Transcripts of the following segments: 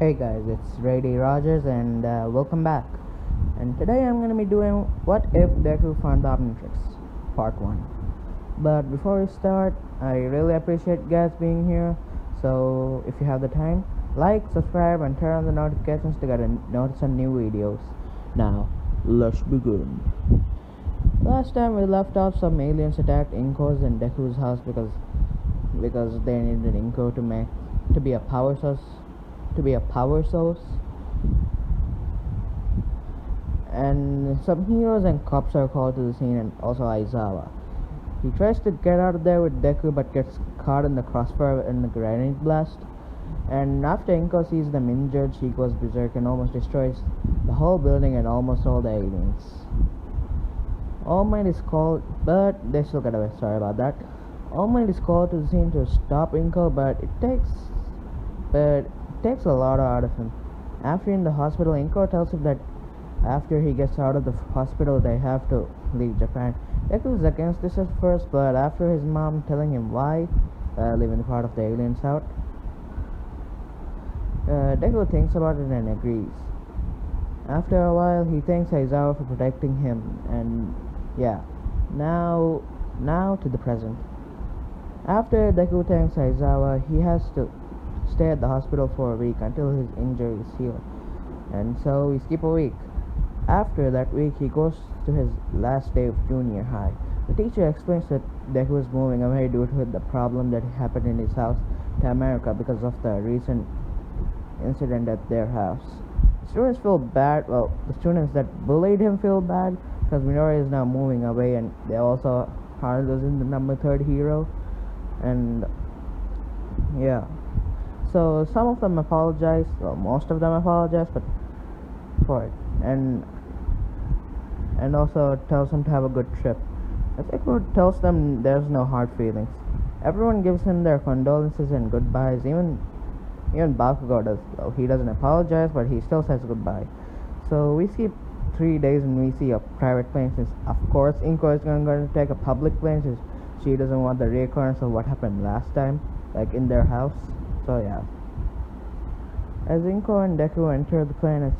Hey guys, it's Ray D. Rogers and welcome back. And today I'm gonna be doing What If Deku Found the Omnitrix, Part 1. But before we start, I really appreciate you guys being here. So if you have the time, like, subscribe, and turn on the notifications to get a notice on new videos. Now, let's begin. Last time we left off, some aliens attacked Inko's and Deku's house because they needed Inko to be a power source. And some heroes and cops are called to the scene, and also Aizawa. He tries to get out of there with Deku but gets caught in the crossfire in the grenade blast. And after Inko sees them injured, she goes berserk and almost destroys the whole building and almost all the aliens. All Might is called, but they still get away. Sorry about that. All Might is called to the scene to stop Inko, but it takes a lot out of him. After in the hospital, Inko tells him that after he gets out of the hospital, they have to leave Japan. Deku is against this at first, but after his mom telling him why, leaving the part of the aliens out, Deku thinks about it and agrees. After a while, he thanks Aizawa for protecting him, and yeah, now to the present. After Deku thanks Aizawa, he has to stay at the hospital for a week until his injury is healed, and so we skip a week. After that week, he goes to his last day of junior high. The teacher explains that Deku is moving away due to the problem that happened in his house to America because of the recent incident at their house. The students feel bad. Well, the students that bullied him feel bad because Minori is now moving away, and they also are losing the number 3rd hero. And yeah, so some of them apologize. Well, most of them apologize, but for it, and also tells them to have a good trip. Deku tells them there's no hard feelings. Everyone gives him their condolences and goodbyes. Even Bakugo does. Well, he doesn't apologize, but he still says goodbye. So we skip 3 days and we see a private plane, since of course Inko is going to take a public plane since she doesn't want the reoccurrence of what happened last time, like in their house. So yeah. As Inko and Deku enter the plane,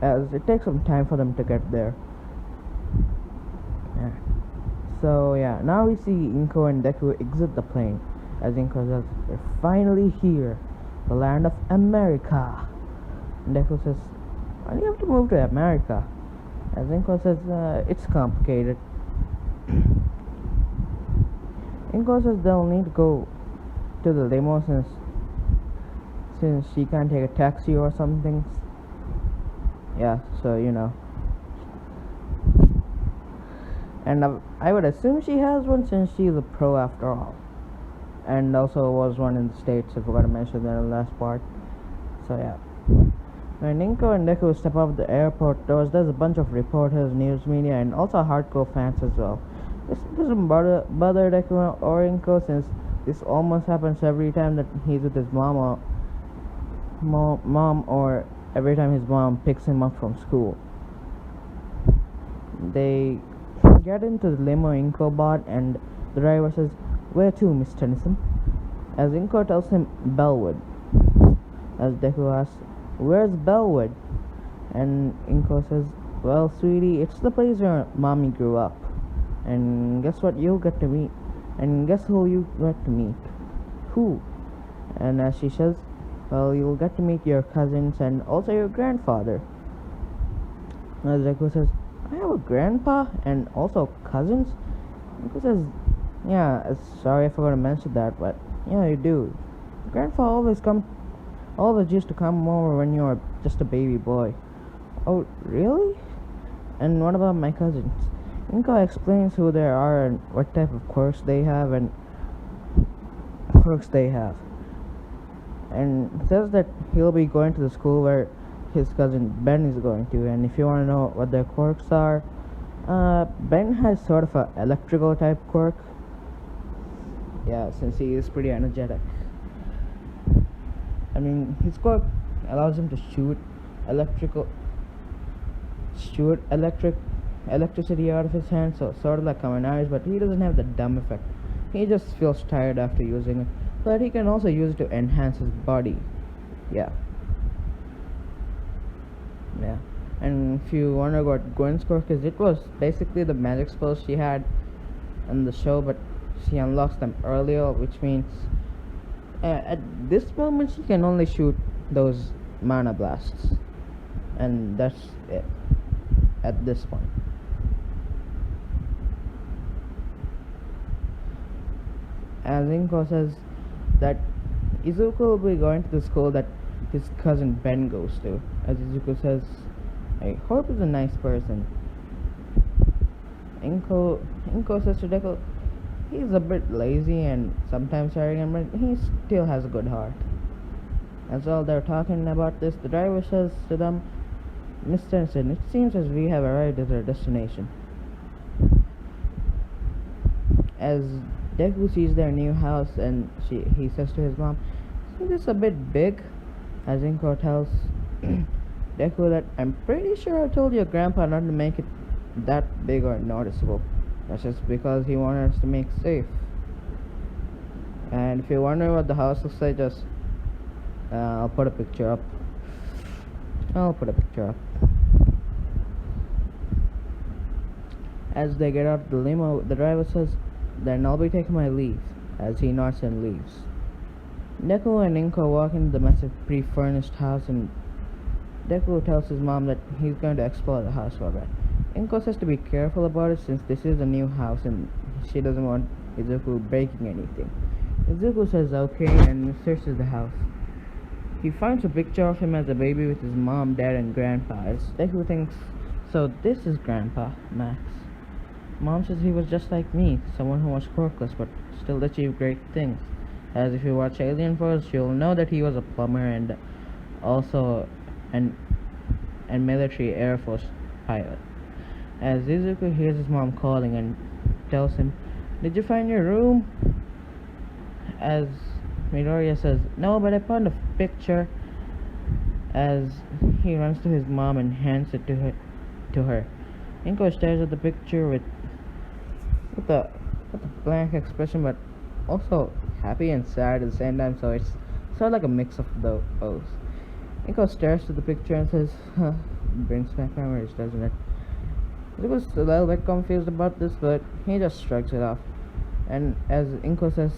as it takes some time for them to get there. Yeah. So yeah, now we see Inko and Deku exit the plane. As Inko says, "We're finally here, the land of America." And Deku says, "Why do you have to move to America?" As Inko says, "It's complicated." Inko says they'll need to go to the limo since she can't take a taxi or something. Yeah, so you know. And I would assume she has one since she's a pro after all. And also was one in the States, I forgot to mention that in the last part. So yeah. When Inko and Deku step off the airport doors, there's a bunch of reporters, news media, and also hardcore fans as well. This doesn't bother Deku or Inko, since this almost happens every time that he's with his mom or every time his mom picks him up from school. They get into the limo Inko bought, and the driver says, "Where to, Miss Tennyson?" As Inko tells him, "Bellwood." As Deku asks, "Where's Bellwood?" And Inko says, "Well, sweetie, it's the place where mommy grew up. And guess what you'll get to meet? And guess who you get to meet?" "Who?" And as she says, "Well, you'll get to meet your cousins and also your grandfather." As Deku says, "I have a grandpa and also cousins?" Inko says, "Yeah, sorry I forgot to mention that, but yeah, you do. Grandpa always used to come over when you were just a baby boy." "Oh, really? And what about my cousins?" Inko explains who they are and what type of quirks they have, and says that he'll be going to the school where his cousin Ben is going to. And if you want to know what their quirks are, Ben has sort of a electrical type quirk. Yeah, since he is pretty energetic. I mean, his quirk allows him to shoot electricity out of his hand, so sort of like Kaminari's, but he doesn't have the dumb effect. He just feels tired after using it, but he can also use it to enhance his body. Yeah. Yeah. And if you wonder what Gwen's quirk is, it was basically the magic spells she had in the show, but she unlocks them earlier, which means at this moment she can only shoot those mana blasts, and that's it at this point. As Inko says that Izuku will be going to the school that his cousin Ben goes to. As Izuku says, I hope he's a nice person. Inko says to Deku, he's a bit lazy and sometimes arrogant, but he still has a good heart. As while they're talking about this, the driver says to them, Mr. Tennyson, it seems as we have arrived at our destination. As Deku sees their new house and he says to his mom, isn't this a bit big? As Inko tells Deku that I'm pretty sure I told your grandpa not to make it that big or noticeable. That's just because he wanted us to make safe. And if you wonder what the house looks like, just I'll put a picture up. As they get out of the limo, the driver says, then I'll be taking my leave, as he nods and leaves. Deku and Inko walk into the massive pre-furnished house, and Deku tells his mom that he's going to explore the house for a bit. Inko says to be careful about it since this is a new house and she doesn't want Izuku breaking anything. Izuku says okay and searches the house. He finds a picture of him as a baby with his mom, dad and grandpa. As Deku thinks, so this is Grandpa, Max. Mom says he was just like me, someone who was quirkless but still achieved great things. As if you watch Alien Force, you'll know that he was a plumber and also an military Air Force pilot. As Izuku hears his mom calling and tells him, did you find your room? As Midoriya says, no, but I found a picture. As he runs to his mom and hands it to her. Inko stares at the picture with a blank expression, but also happy and sad at the same time, so it's sort of like a mix of both. Inko stares at the picture and says, brings back memories, doesn't it? He was a little bit confused about this, but he just shrugs it off. And as Inko says,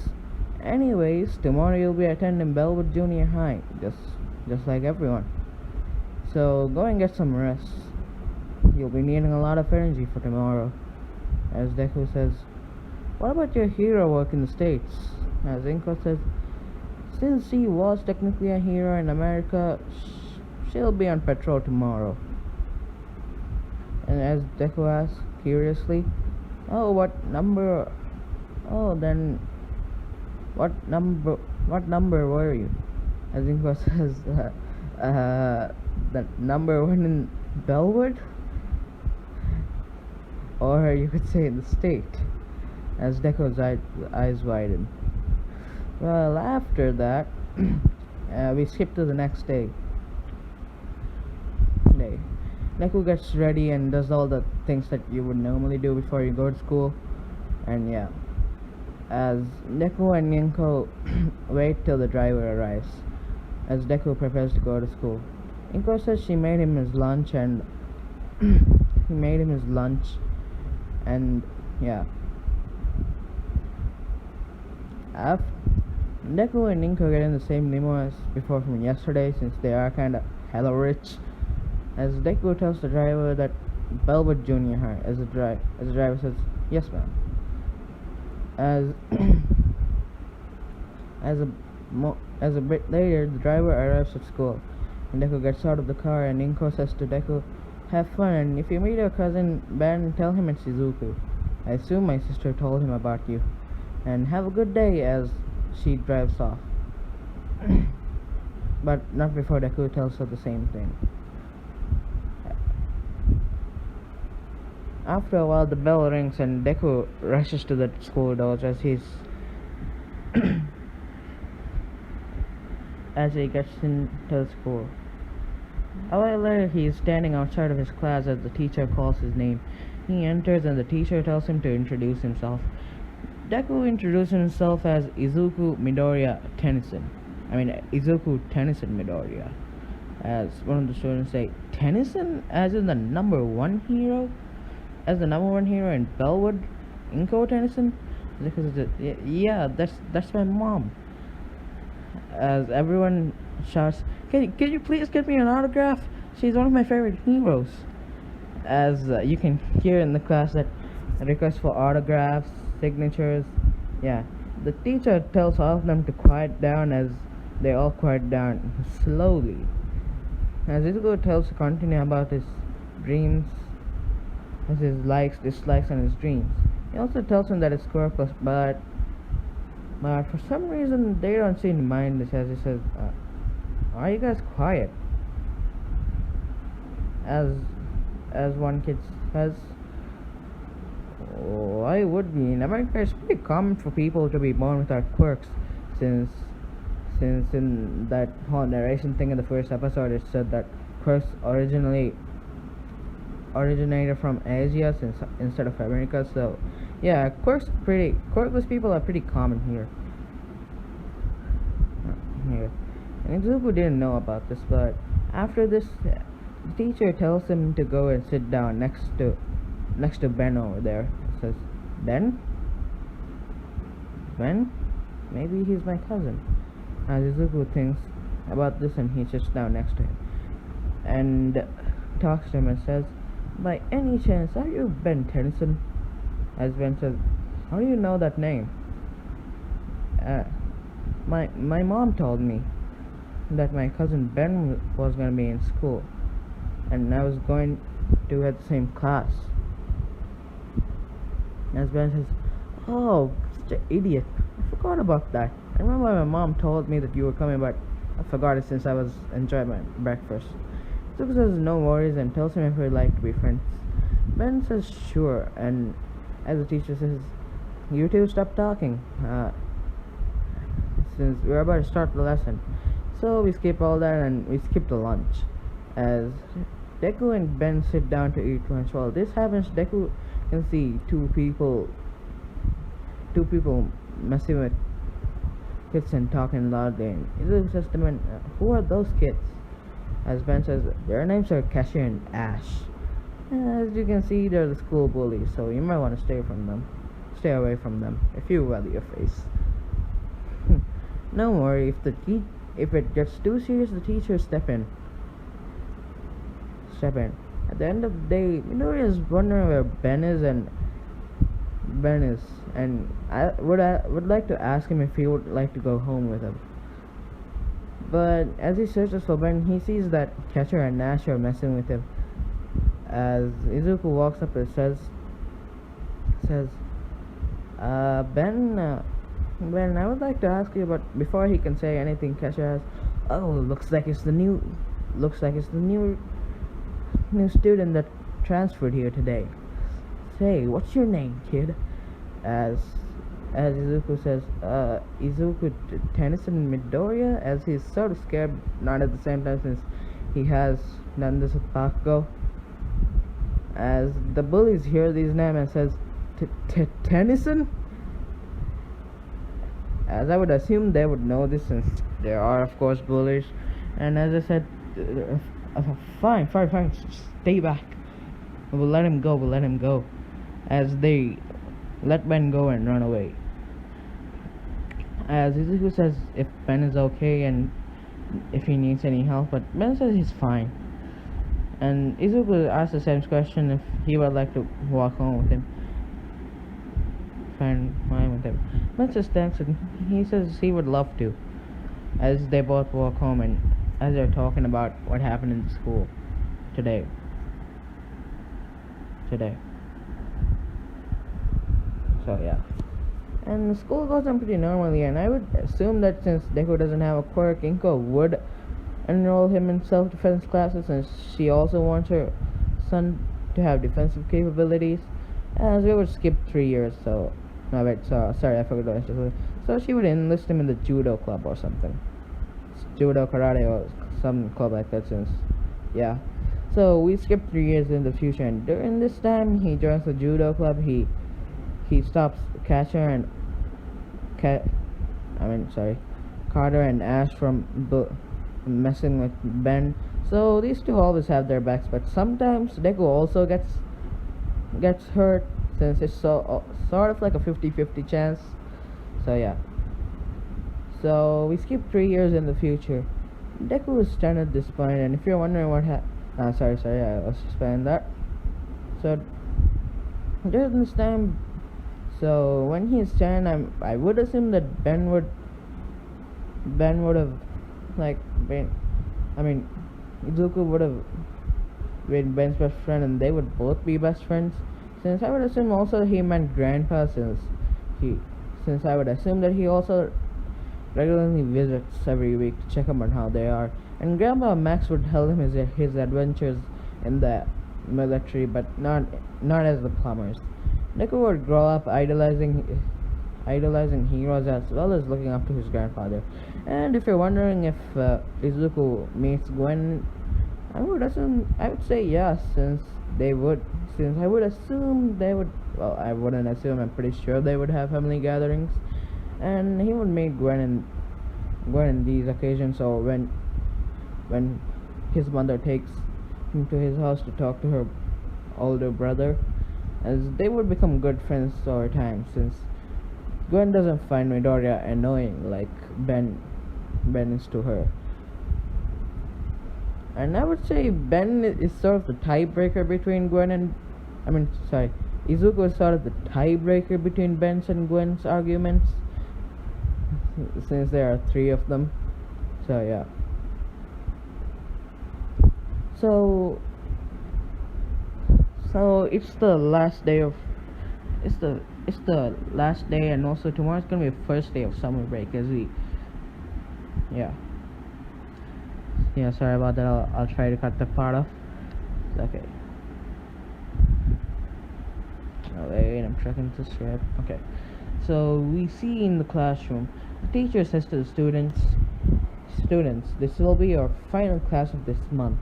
anyways, tomorrow you'll be attending Bellwood Junior High, just like everyone. So go and get some rest. You'll be needing a lot of energy for tomorrow. As Deku says, what about your hero work in the States? As Inko says, since she was technically a hero in America, she'll be on patrol tomorrow. And as Deku asks curiously, oh, what number? Oh, then what number were you? As Inko says, the number one in Bellwood? Or you could say in the state. As Deku's eyes widen. Well, after that, we skip to the next day. Deku gets ready and does all the things that you would normally do before you go to school. And yeah, as Deku and Inko wait till the driver arrives, as Deku prepares to go to school. Inko says she made him his lunch and yeah. Deku and Inko get in the same limo as before from yesterday, since they are kinda hella rich. As Deku tells the driver that Bellwood Junior High, as the driver says, yes ma'am. As a bit later, the driver arrives at school, and Deku gets out of the car, and Inko says to Deku, have fun, and if you meet your cousin Ben, tell him it's Izuku. I assume my sister told him about you. And have a good day, as she drives off. But not before Deku tells her the same thing. After a while, the bell rings and Deku rushes to the school doors as he gets into the school. A while later, he is standing outside of his class as the teacher calls his name. He enters and the teacher tells him to introduce himself. Deku introduces himself as Izuku Tennyson Midoriya. As one of the students say, Tennyson as in the number one hero? As the number one hero in Bellwood? Inko Tennyson? Because yeah, that's my mom. As everyone shouts, can you please get me an autograph? She's one of my favorite heroes. As you can hear in the class that requests for autographs, signatures, yeah. The teacher tells all of them to quiet down as they all quiet down slowly. As Izuku tells to continue about his dreams, as his likes, dislikes, and his dreams. He also tells him that it's quirkless, but for some reason they don't seem to mind this. As he says, "Are you guys quiet?" As one kid says, "Why would be? In America, it's pretty common for people to be born without quirks, since in that whole narration thing in the first episode it said that quirks originated from Asia instead of America. So yeah, quirkless people are pretty common here. And Izuku didn't know about this, but after this, the teacher tells him to go and sit down next to Ben over there. Says, Ben? Maybe he's my cousin. As Izuku thinks about this, and he sits down next to him and talks to him and says, "By any chance, are you Ben Tennyson?" As Ben says, "How do you know that name?" My mom told me that my cousin Ben was going to be in school, and I was going to have the same class. As Ben says, "Oh, such an idiot. I forgot about that. I remember my mom told me that you were coming, but I forgot it since I was enjoying my breakfast." Zuko says no worries and tells him if we'd like to be friends. Ben says sure, and as the teacher says, "You two stop talking, since we're about to start the lesson." So we skip all that and we skip the lunch. As Deku and Ben sit down to eat lunch. While this happens, Deku can see two people messing with kids and talking loudly. And Izuku says to Ben, "Who are those kids?" As Ben says, "Their names are Cassia and Ash. As you can see, they're the school bullies, so you might want to stay away from them if you value your face." Don't worry, if it gets too serious, the teachers step in. At the end of the day, Midori is wondering where Ben is, and I would like to ask him if he would like to go home with him. But as he searches for Ben, he sees that Catcher and Nash are messing with him. As Izuku walks up and says, Ben, I would like to ask you," but before he can say anything, Catcher has, "Oh, looks like it's the new student that transferred here today. Say, what's your name, kid?" As Izuku says, Izuku Tennyson Midoriya, as he's sort of scared, not at the same time since he has done this with Bakugo. As the bullies hear these names and says, "Tennyson?" As I would assume they would know this since there are of course bullies. And as I said, fine, stay back. We'll let him go. As they let Ben go and run away. As Izuku says if Ben is okay and if he needs any help, but Ben says he's fine. And Izuku asks the same question if he would like to walk home with him. Fine with him. Ben says thanks, and he says he would love to. As they both walk home and as they're talking about what happened in school today. So yeah. And the school goes on pretty normally, and I would assume that since Deku doesn't have a quirk, Inko would enroll him in self-defense classes, since she also wants her son to have defensive capabilities. As we would skip 3 years, so sorry, I forgot to answer. So she would enlist him in the judo club or something, judo, karate, or some club like that. Since yeah, so we skip 3 years in the future, and during this time he joins the judo club. He stops Catcher and Carter and Ash from messing with Ben. So these two always have their backs, but sometimes Deku also gets hurt, since it's sort of like a 50-50 chance. So yeah. So we skip 3 years in the future. Deku is 10 at this point, and if you're wondering what sorry, I was explaining that. So during this time, so when he's 10, I would assume that Ben would have like been, Izuku would have been Ben's best friend, and they would both be best friends. Since I would assume also he meant grandpa, since I would assume that he also regularly visits every week to check on how they are, and Grandpa Max would tell him his adventures in the military, but not as the plumbers. Deku would grow up idolizing heroes as well as looking up to his grandfather. And if you're wondering if Izuku meets Gwen, I would say yes, since I would assume they would. Well, I wouldn't assume. I'm pretty sure they would have family gatherings, and he would meet Gwen in these occasions. So when his mother takes him to his house to talk to her older brother, as they would become good friends over time, since Gwen doesn't find Midoriya annoying like Ben is to her. And I would say Ben is sort of the tiebreaker between Izuku is sort of the tiebreaker between Ben's and Gwen's arguments, since there are 3 of them. So yeah. So it's the last day, and also tomorrow's gonna be the first day of summer break, sorry about that. I'll try to cut the part off. Okay. Oh wait, I'm checking the script. Okay. So we see in the classroom, the teacher says to the students, this will be your final class of this month.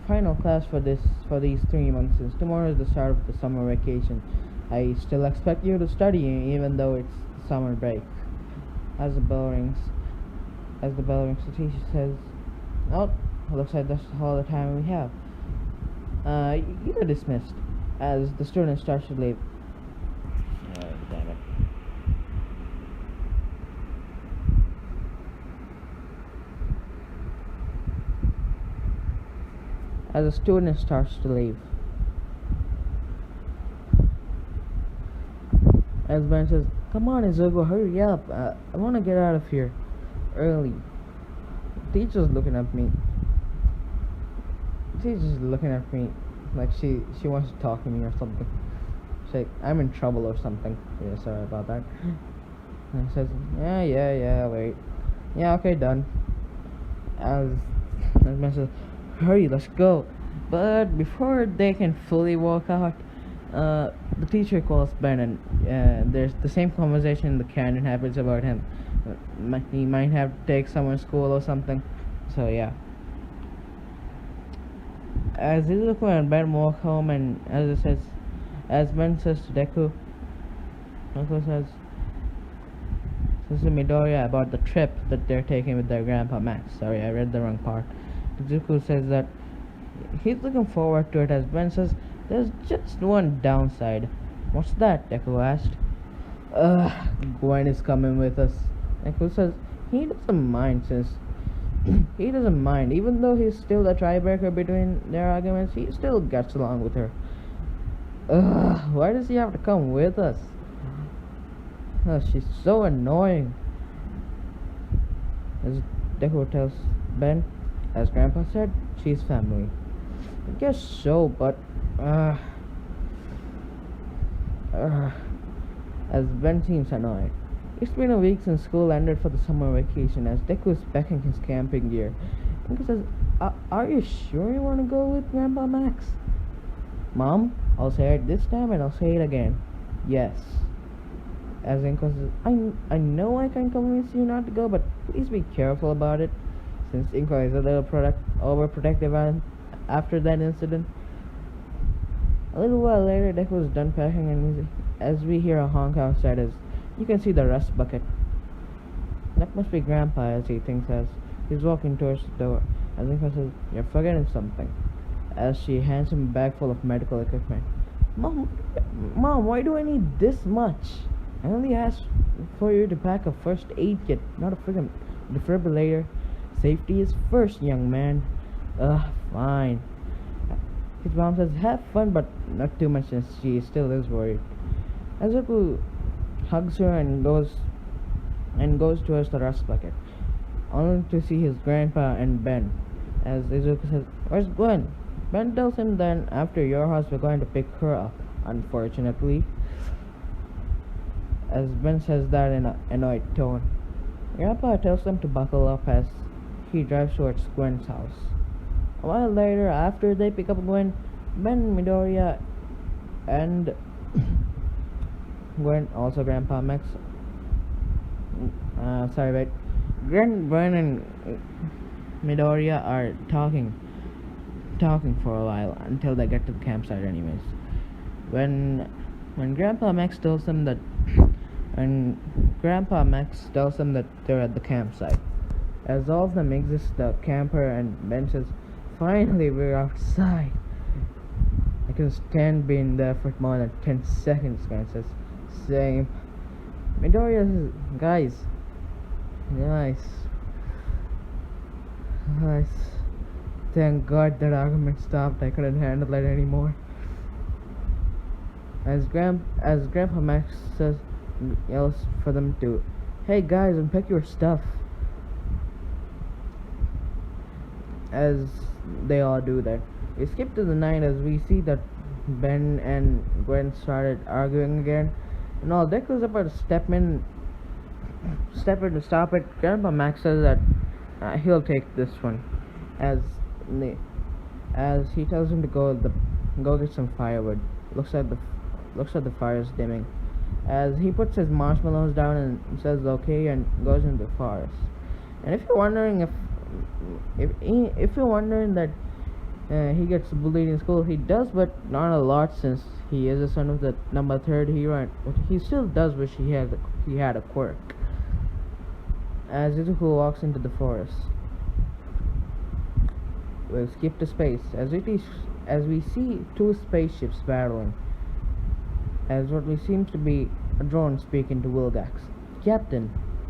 Final class for these 3 months, since tomorrow is the start of the summer vacation. I still expect you to study even though it's summer break. As the bell rings, the teacher says, "Oh, looks like that's all the time we have. You're dismissed." As the student starts to leave. Oh, damn it. As the student starts to leave, as Ben says, "Come on, Izuku, hurry up. I want to get out of here early." The teacher's looking at me. Like she wants to talk to me or something. She's like, "I'm in trouble or something." Yeah, sorry about that. And he says, yeah, wait. Yeah, okay, done. As Ben says, "Hurry, let's go." But before they can fully walk out, the teacher calls Ben, and there's the same conversation the canon happens about him. He might have to take someone to school or something. So yeah. As Izuku and Ben walk home, and as Ben says to Deku says to Midoriya about the trip that they're taking with their grandpa Max. Sorry, I read the wrong part. Izuku says that he's looking forward to it, as Ben says there's just one downside. "What's that?" Deku asked. Gwen is coming with us. Deku says he doesn't mind, even though he's still the tiebreaker between their arguments. He still gets along with her. Why does he have to come with us? She's so annoying. As Deku tells Ben, as Grandpa said, she's family. I guess so, but as Ben seems annoyed. It's been a week since school ended for the summer vacation, as Deku is packing his camping gear. Inko says, "Are you sure you want to go with Grandpa Max?" "Mom, I'll say it this time and I'll say it again. Yes." As Inko says, I know I can convince you not to go, but please be careful about it, since Inko is a little overprotective after that incident. A little while later, Deku was done packing, and as we hear a honk outside, as you can see the rust bucket. That must be Grandpa, as he thinks, as He's walking towards the door. As Inko says, "You're forgetting something," as she hands him a bag full of medical equipment. Mom, Mom, why do I need this much? I only asked for you to pack a first aid kit, not a friggin' defibrillator. Safety is first, young man. Fine. His mom says, "Have fun, but not too much," since she still is worried. Azuku hugs her and goes towards the rust bucket, only to see his grandpa and Ben. As Izuku says, "Where's Gwen?" Ben tells him that after your house we're going to pick her up, unfortunately. As Ben says that in an annoyed tone, Grandpa tells them to buckle up as he drives towards Gwen's house. A while later, after they pick up Gwen, Ben, Midoriya, and Gwen, also Grandpa Max. Gwen and Midoriya are talking for a while until they get to the campsite. Anyways, when Grandpa Max tells them that they're at the campsite, as all of them exit the camper, and Ben says, "Finally, we're outside. I can stand being there for more than 10 seconds, Gwen says. Same. Midoriya says, Guys. Thank God that argument stopped. I couldn't handle it anymore." As Grandpa Max yells for them to, "Hey guys, unpack your stuff." As they all do that, we skip to the night as we see that Ben and Gwen started arguing again, and all Deku's about to step in to stop it. Grandpa Max says that he'll take this one, as he tells him to go get some firewood. Looks at the fire's dimming, as he puts his marshmallows down and says okay and goes into the forest. And if you're wondering that he gets bullied in school, he does, but not a lot, since he is the son of the number 3rd hero, but he still does wish he had a quirk. As Izuku walks into the forest, we'll skip to space as we see 2 spaceships battling, as what we seems to be a drone speaking to Vilgax. "Captain,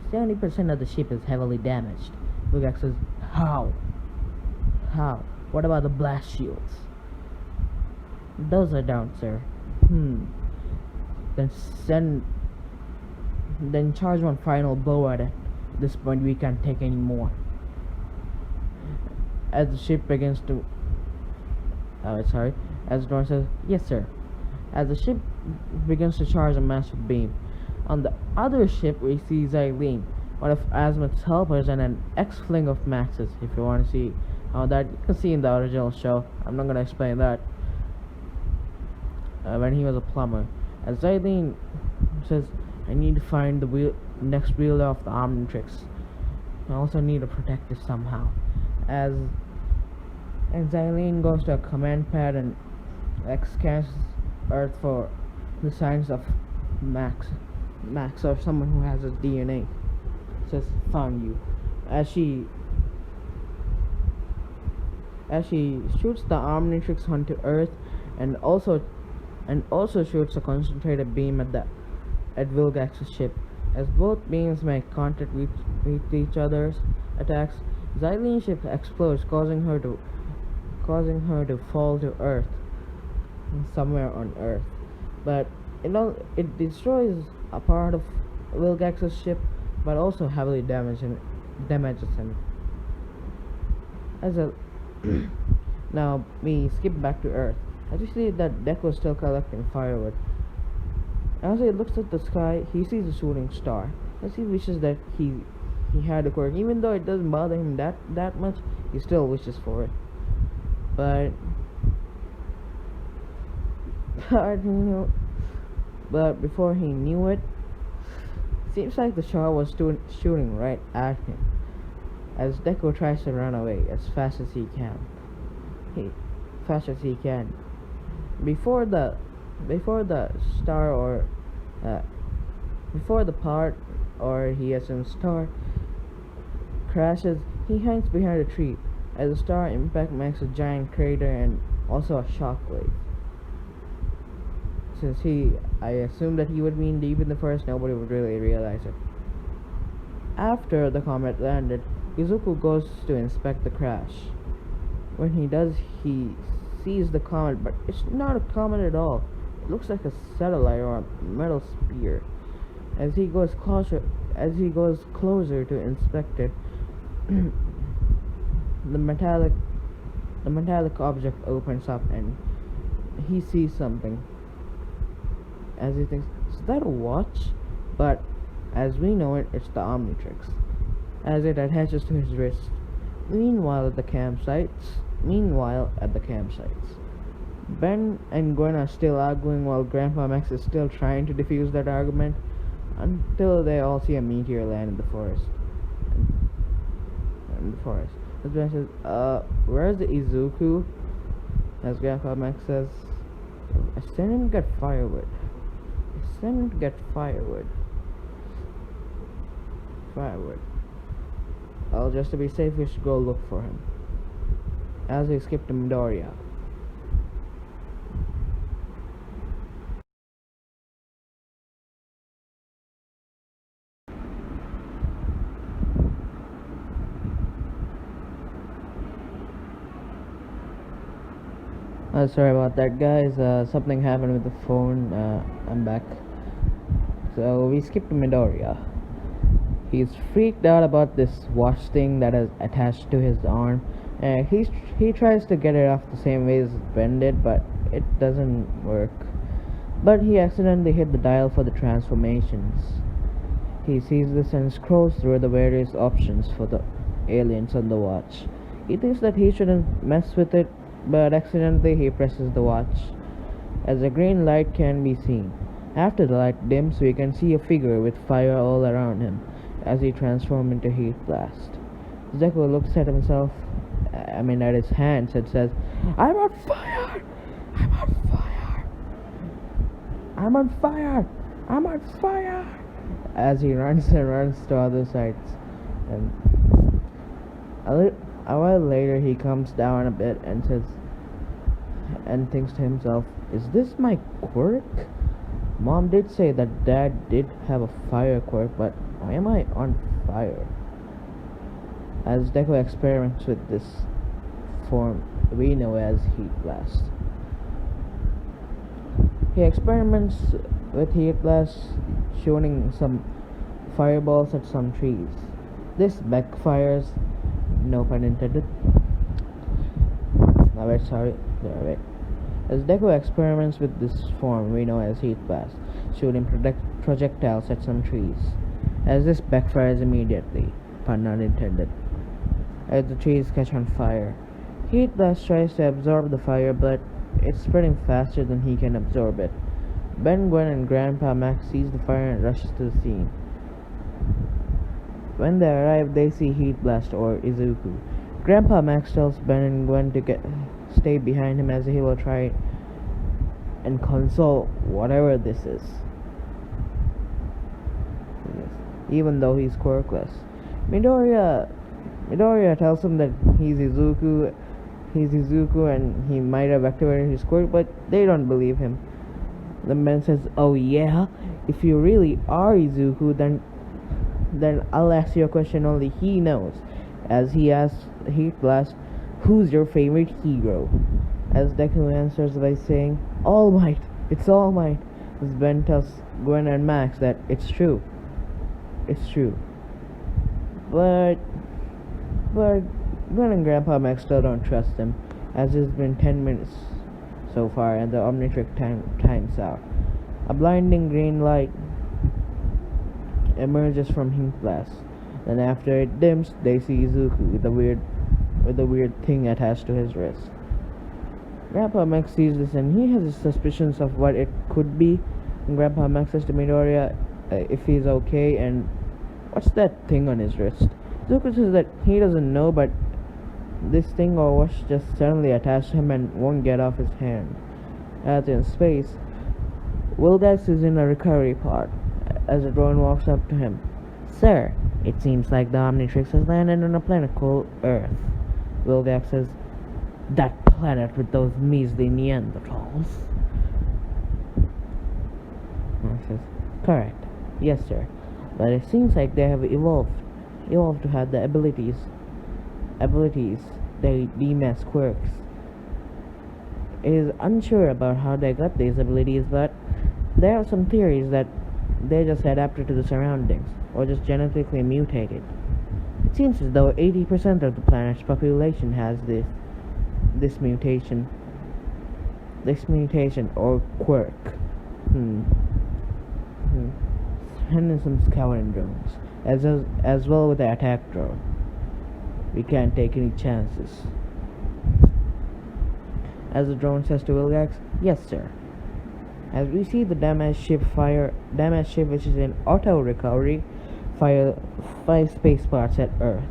70% of the ship is heavily damaged." Vilgax says, How? What about the blast shields?" "Those are down, sir." Then charge one final blow at it. At this point we can't take any more." As the ship begins to as Dora says, "Yes, sir." As the ship begins to charge a massive beam. On the other ship we see Xylene, one of Azimuth's helpers, and an X-Fling of Max's. If you want to see how that, you can see in the original show. I'm not gonna explain that. When he was a plumber. As Xylene says, "I need to find the next wielder of the Omnitrix. I also need to protect it somehow." And Xylene goes to a command pad and scans Earth for the signs of Max, or someone who has his DNA. Says, "Found you." As she shoots the Omnitrix onto Earth, and also shoots a concentrated beam at Vilgax's ship. As both beams make contact with each other's attacks, Xylene's ship explodes, causing her to fall to Earth, somewhere on Earth. But it destroys a part of Vilgax's ship, but also heavily damages him. Now we skip back to Earth. As you see that Deku is still collecting firewood. As he looks at the sky, he sees a shooting star. As he wishes that he had a quirk, even though it doesn't bother him that much, he still wishes for it. But before he knew it, seems like the star was shooting right at him. As Deku tries to run away as fast as he can. Before the star before the part, or he assumes star, crashes, He hides behind a tree as a star impact makes a giant crater and also a shockwave. Since I assumed that he would be deep in the forest, nobody would really realize it. After the comet landed, Izuku goes to inspect the crash. When he does, he sees the comet, but it's not a comet at all. It looks like a satellite or a metal spear. As he goes closer to inspect it, the metallic object opens up and he sees something. As he thinks, is that a watch? But as we know it, it's the Omnitrix, as it attaches to his wrist. Meanwhile at the campsites, Ben and Gwen are still arguing while Grandpa Max is still trying to defuse that argument until they all see a meteor land in the forest. As Ben says, where's the Izuku? As Grandpa Max says, I sent him to get firewood. Well, just to be safe, we should go look for him. As we skip to Midoriya. Sorry about that, guys. Something happened with the phone. I'm back. So we skip to Midoriya. He's freaked out about this watch thing that is attached to his arm. He tries to get it off the same way as Ben did, but it doesn't work. But he accidentally hit the dial for the transformations. He sees this and scrolls through the various options for the aliens on the watch. He thinks that he shouldn't mess with it, but accidentally he presses the watch. As a green light can be seen. After the light dims, we can see a figure with fire all around him as he transforms into Heat Blast. Deku looks at himself, at his hands, and says, I'm on fire! As he runs to other sides. And a while later he comes down a bit and says, and thinks to himself, is this my quirk? Mom did say that Dad did have a fire quirk, but why am I on fire? As Deku experiments with this form we know as Heat Blast. He experiments with Heat Blast, shooting some fireballs at some trees. This backfires, no pun intended. Wait. As Deku experiments with this form we know as Heat Blast, shooting projectiles at some trees. As this backfires immediately, pun not intended, as the trees catch on fire. Heat Blast tries to absorb the fire, but it's spreading faster than he can absorb it. Ben, Gwen, and Grandpa Max sees the fire and rushes to the scene. When they arrive, they see Heat Blast or Izuku. Grandpa Max tells Ben and Gwen to stay behind him as he will try and console whatever this is. Even though he's quirkless. Midoriya tells him that he's Izuku and he might have activated his quirk, but they don't believe him. The man says, oh yeah? If you really are Izuku, then I'll ask you a question only he knows. As he asks Heat Blast, who's your favorite hero? As Deku answers by saying, All Might, it's All Might. As Ben tells Gwen and Max that it's true. But Gwen and Grandpa Max still don't trust him, as it's been 10 minutes so far and the Omnitrix time's out. A blinding green light emerges from Heat Blast. Then after it dims, they see Izuku with the weird thing attached to his wrist. Grandpa Max sees this and he has his suspicions of what it could be. And Grandpa Max says to Midoriya if he's okay, and what's that thing on his wrist? Izuku says that he doesn't know, but this thing or watch just suddenly attached to him and won't get off his hand. As in space, Vilgax is in a recovery pod as a drone walks up to him. Sir, It seems like the Omnitrix has landed on a planet called Earth. Vilgax says, that planet with those measly Neanderthals. Max says, correct. Yes, sir. But it seems like they have evolved to have the abilities they deem as quirks. It is unsure about how they got these abilities, but there are some theories that they just adapted to the surroundings, or just genetically mutated. It seems as though 80% of the planet's population has this mutation or quirk. Sending some scouting drones, as well with the attack drone. We can't take any chances. As the drone says to Vilgax, yes, sir. As we see the damaged ship, which is in auto recovery, fire 5 space parts at Earth.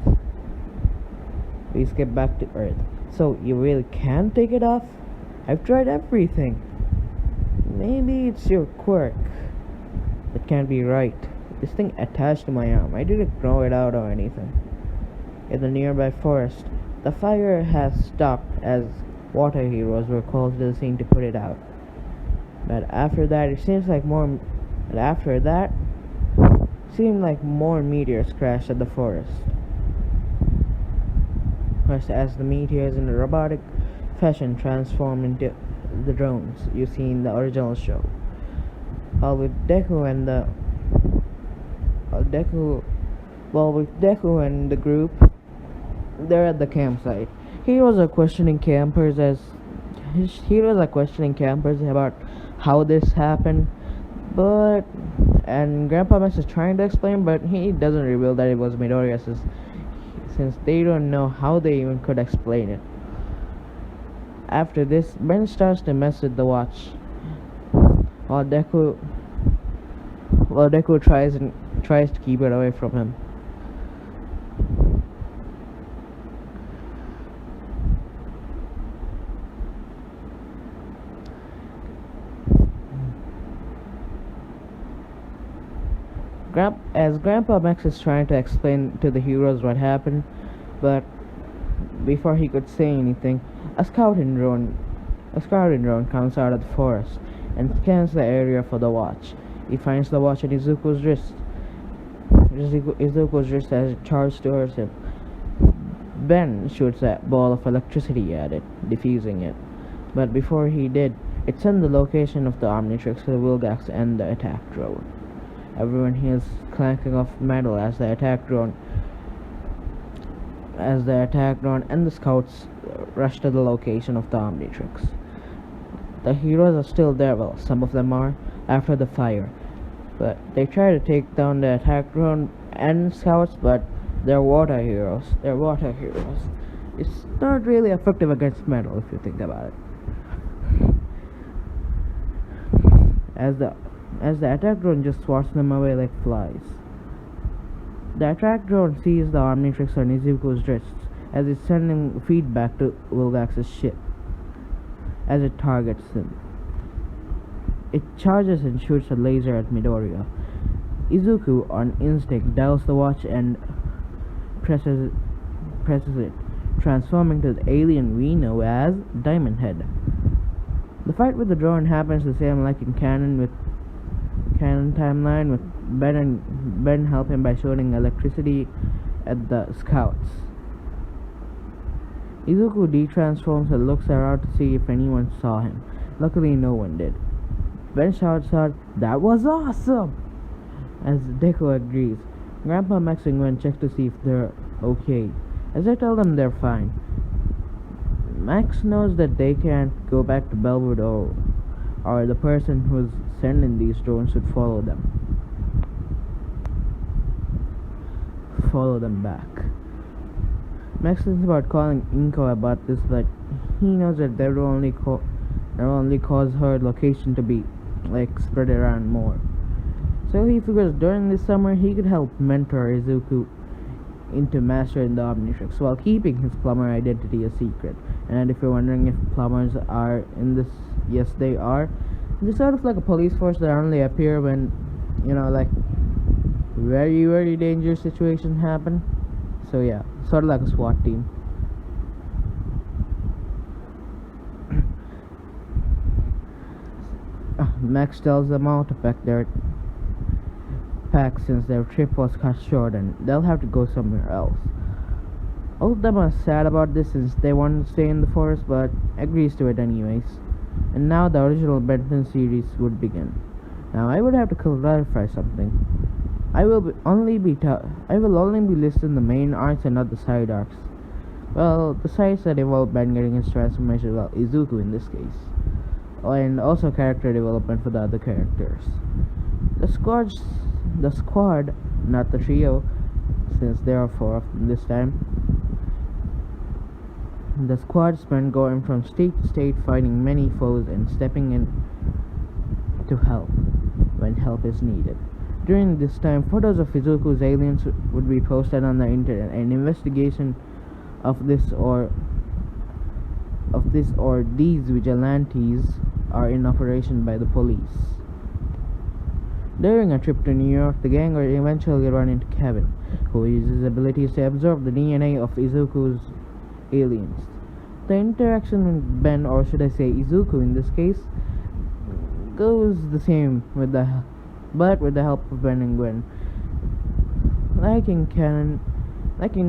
We skip back to Earth. So you really can't take it off? I've tried everything. Maybe it's your quirk. That can't be right. This thing attached to my arm. I didn't grow it out or anything. In the nearby forest, the fire has stopped as water heroes were called to the scene to put it out. But after that, it seemed like more meteors crashed at the forest. First, as the meteors in a robotic fashion transformed into the drones you see in the original show. With Deku and the group, they're at the campsite. Heroes are questioning campers about how this happened, and Grandpa Max is trying to explain, but he doesn't reveal that it was Midoriya, since they don't know how they even could explain it. After this, Ben starts to mess with the watch, while Deku tries to keep it away from him. As Grandpa Max is trying to explain to the heroes what happened, but before he could say anything, a scouting drone comes out of the forest and scans the area for the watch. He finds the watch at Izuku's wrist. Izuku's wrist has it charged towards him. Ben shoots a ball of electricity at it, defusing it. But before he did, it sent the location of the Omnitrix to Vilgax and the attack drone. Everyone hears clanking of metal as the attack drone and the scouts rush to the location of the Omnitrix. The heroes are still there, well, some of them are, after the fire. But they try to take down the attack drone and scouts, but they're water heroes. It's not really effective against metal if you think about it. As the attack drone just swats them away like flies. The attack drone sees the Omnitrix on Izuku's wrists as it's sending feedback to Vilgax's ship as it targets him. It charges and shoots a laser at Midoriya. Izuku, on instinct, dials the watch and presses it, transforming to the alien we know as Diamond Head. The fight with the drone happens the same like in canon timeline, with Ben helping by shooting electricity at the scouts. Izuku detransforms and looks around to see if anyone saw him. Luckily, no one did. Ben shouts out, "That was awesome!" as Deku agrees. Grandpa Max and Gwen check to see if they're okay. As I tell them they're fine. Max knows that they can't go back to Bellwood, or the person who's sending these drones should follow them back. Max thinks about calling Inko about this, but he knows that that will only cause her location to be spread around more. So he figures during this summer he could help mentor Izuku into mastering the Omnitrix while keeping his plumber identity a secret. And if you're wondering if plumbers are in this, yes they are. They're sort of like a police force that only appear when very, very dangerous situation happen. So yeah, sort of like a SWAT team. Max tells them all to pack their packs since their trip was cut short and they'll have to go somewhere else. All of them are sad about this since they want to stay in the forest, but agrees to it anyways. And now the original Benton series would begin. Now I would have to clarify something. I will only be listing the main arcs and not the side arcs. Well, the sides that involve Ben getting his transformation, well, Izuku in this case. And also character development for the other characters. The squad, not the trio, since there are 4 of them this time. The squad spent going from state to state fighting many foes and stepping in to help when help is needed. During this time, photos of Izuku's aliens would be posted on the internet, and investigation of this or these vigilantes are in operation by the police. During a trip to New York, the gang will eventually run into Kevin, who uses his abilities to absorb the DNA of Izuku's aliens. The interaction with Ben, or should I say Izuku in this case, goes the same with the help of Ben and Gwen. Like in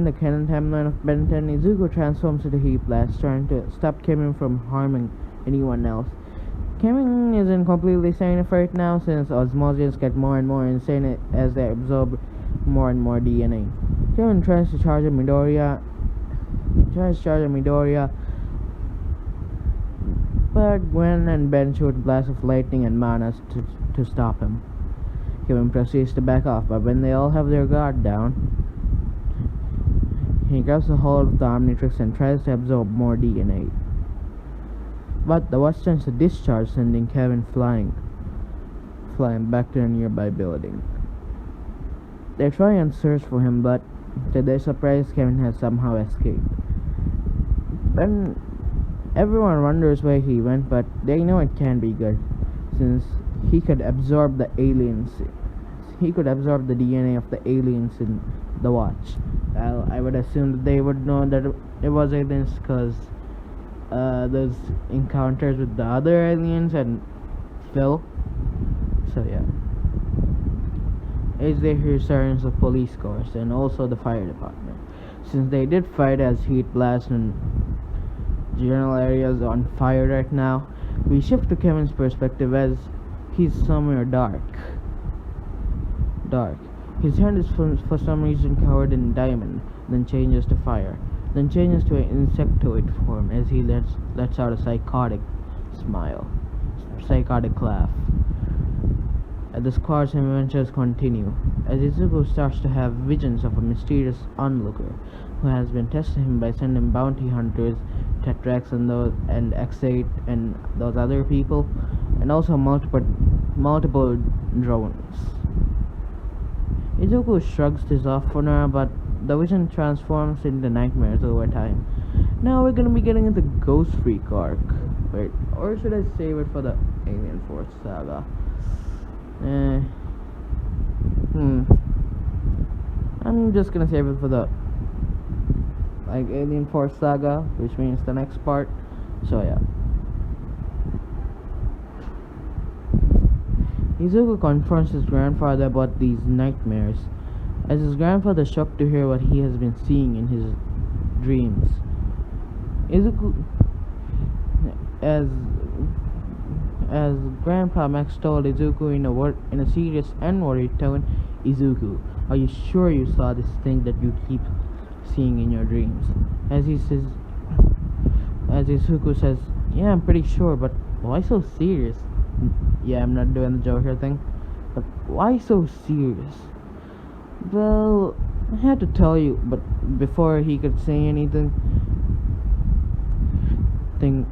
the canon timeline of Ben 10, Izuku transforms into Heat Blast, trying to stop Kevin from harming anyone else. Kevin isn't completely safe right now since Osmosians get more and more insane as they absorb more and more DNA. Kevin tries to charge a Midoriya, but Gwen and Ben shoot blasts of lightning and mana to stop him. Kevin proceeds to back off, but when they all have their guard down, he grabs a hold of the Omnitrix and tries to absorb more DNA. But the watch tends to discharge, sending Kevin flying back to a nearby building. They try and search for him, but to their surprise, Kevin has somehow escaped. Then everyone wonders where he went, but they know it can't be good, since he could absorb the aliens. He could absorb the DNA of the aliens in the watch. Well, I would assume that they would know that it was aliens because those encounters with the other aliens and Phil. So yeah. As they hear sirens of police cars and also the fire department, since they did fight as heat blast and general areas on fire right now, we shift to Kevin's perspective as he's somewhere dark. His hand is for some reason covered in diamond, then changes to fire, then changes to an insectoid form as he lets out a psychotic laugh. As the squad's adventures continue, as Izuku starts to have visions of a mysterious onlooker who has been testing him by sending bounty hunters, Tetrax and X8 and those other people, and also multiple drones. Izuku shrugs this off for now, but the vision transforms into nightmares over time. Now we're gonna be getting into Ghost Freak arc. Wait, or should I save it for the Alien Force saga? I'm just gonna save it for the Alien Force saga, which means the next part. So yeah. Izuku confronts his grandfather about these nightmares, as his grandfather is shocked to hear what he has been seeing in his dreams. Izuku, as Grandpa Max told Izuku in a serious and worried tone, "Izuku, are you sure you saw this thing that you keep seeing in your dreams?" As Izuku says, "Yeah, I'm pretty sure, but why so serious?" Yeah, I'm not doing the Joker thing, but why so serious? Well, I had to tell you, but before he could say anything, Ben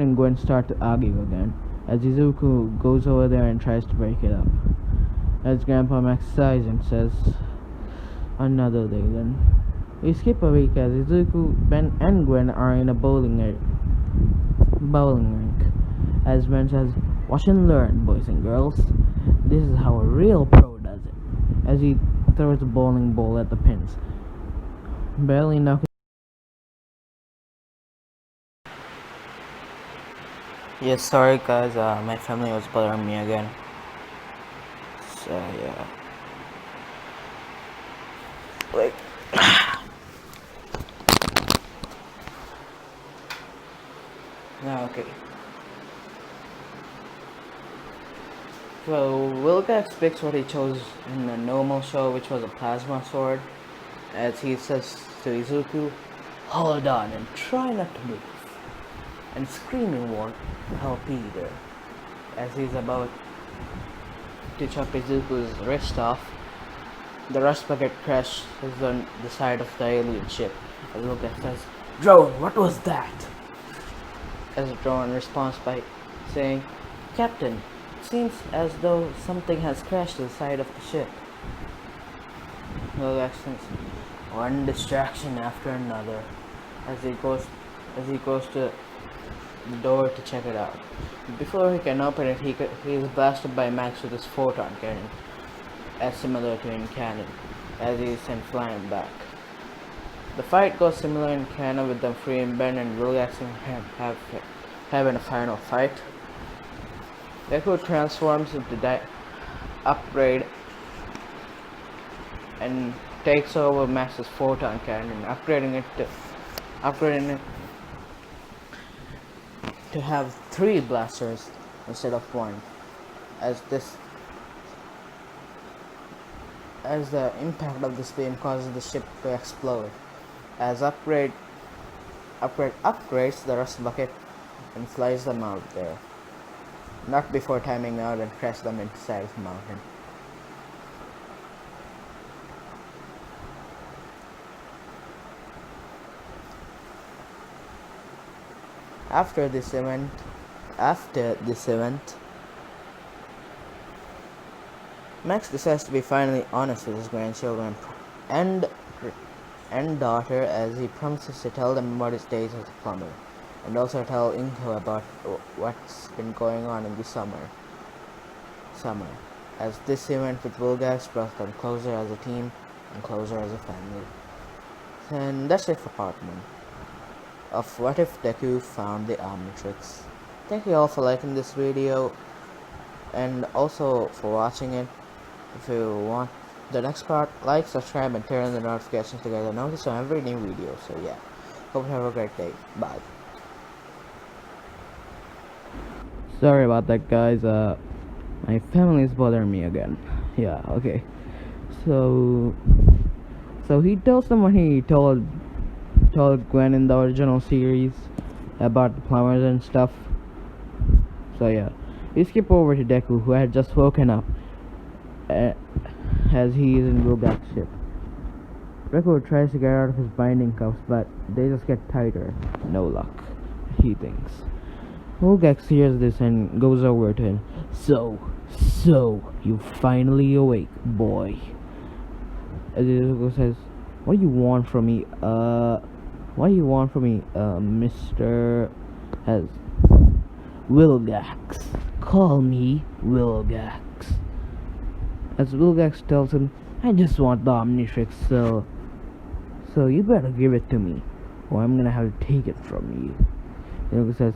and Gwen start to argue again, as Izuku goes over there and tries to break it up. As Grandpa Max sighs and says, "Another day then." We skip a week as Izuku, Ben and Gwen are in a bowling rink. As Ben says, "Watch and learn, boys and girls. This is how a real pro does it." as he throws a bowling ball at the pins, barely knocking. Yes, sorry guys, my family was bothering me again. So yeah, like no, okay. So Vilgax picks what he chose in the normal show, which was a plasma sword, as he says to Izuku, "Hold on and try not to move." And screaming won't help either, as he's about to chop Izuku's wrist off. The rust bucket crashes on the side of the alien ship. As Vilgax says, "Drone, what was that?" As Drone responds by saying, "Captain, it seems as though something has crashed to the side of the ship." Vilgax thinks, one distraction after another, as he goes to the door to check it out. Before he can open it, he is blasted by Max with his photon cannon, as similar to in canon, as he is sent flying back. The fight goes similar in canon, with them freeing Ben and Vilgax having a final fight. Deku transforms into Upgrade and takes over Max's photon cannon, upgrading it to have 3 blasters instead of 1, as the impact of this beam causes the ship to explode. As Upgrade upgrades the rust bucket and flies them out there, not before timing out and crash them inside of the mountain. After this event, Max decides to be finally honest with his grandchildren and daughter, as he promises to tell them about his days as a plumber, and also tell Inko about what's been going on in the summer. As this event with Vilgax brought them closer as a team and closer as a family. And that's it for part 1 of What If Deku Found the Omnitrix. Thank you all for liking this video, and also for watching it. If you want the next part, like, subscribe, and turn on the notifications to get a notice on every new video. So yeah, hope you have a great day. Bye. Sorry about that, guys. My family is bothering me again. Yeah, okay. So he tells them what he told Gwen in the original series about the plumbers and stuff. So yeah, we skip over to Deku, who had just woken up, as he is in Vilgax's ship. Deku tries to get out of his binding cuffs, but they just get tighter. No luck, he thinks. Vilgax hears this and goes over to him. So you finally awake, boy. As Izuku says, "What do you want from me, Mr. as Vilgax? Call me Vilgax." As Vilgax tells him, "I just want the Omnitrix, so you better give it to me, or I'm gonna have to take it from you." Izuku says,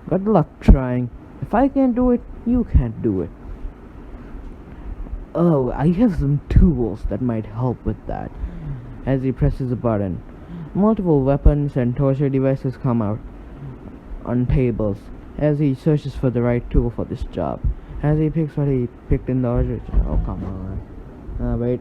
"Good luck trying. If I can't do it, you can't do it." "Oh, I have some tools that might help with that." As he presses a button, multiple weapons and torture devices come out on tables, as he searches for the right tool for this job. As he picks what he picked in the original. Oh, come on. Wait.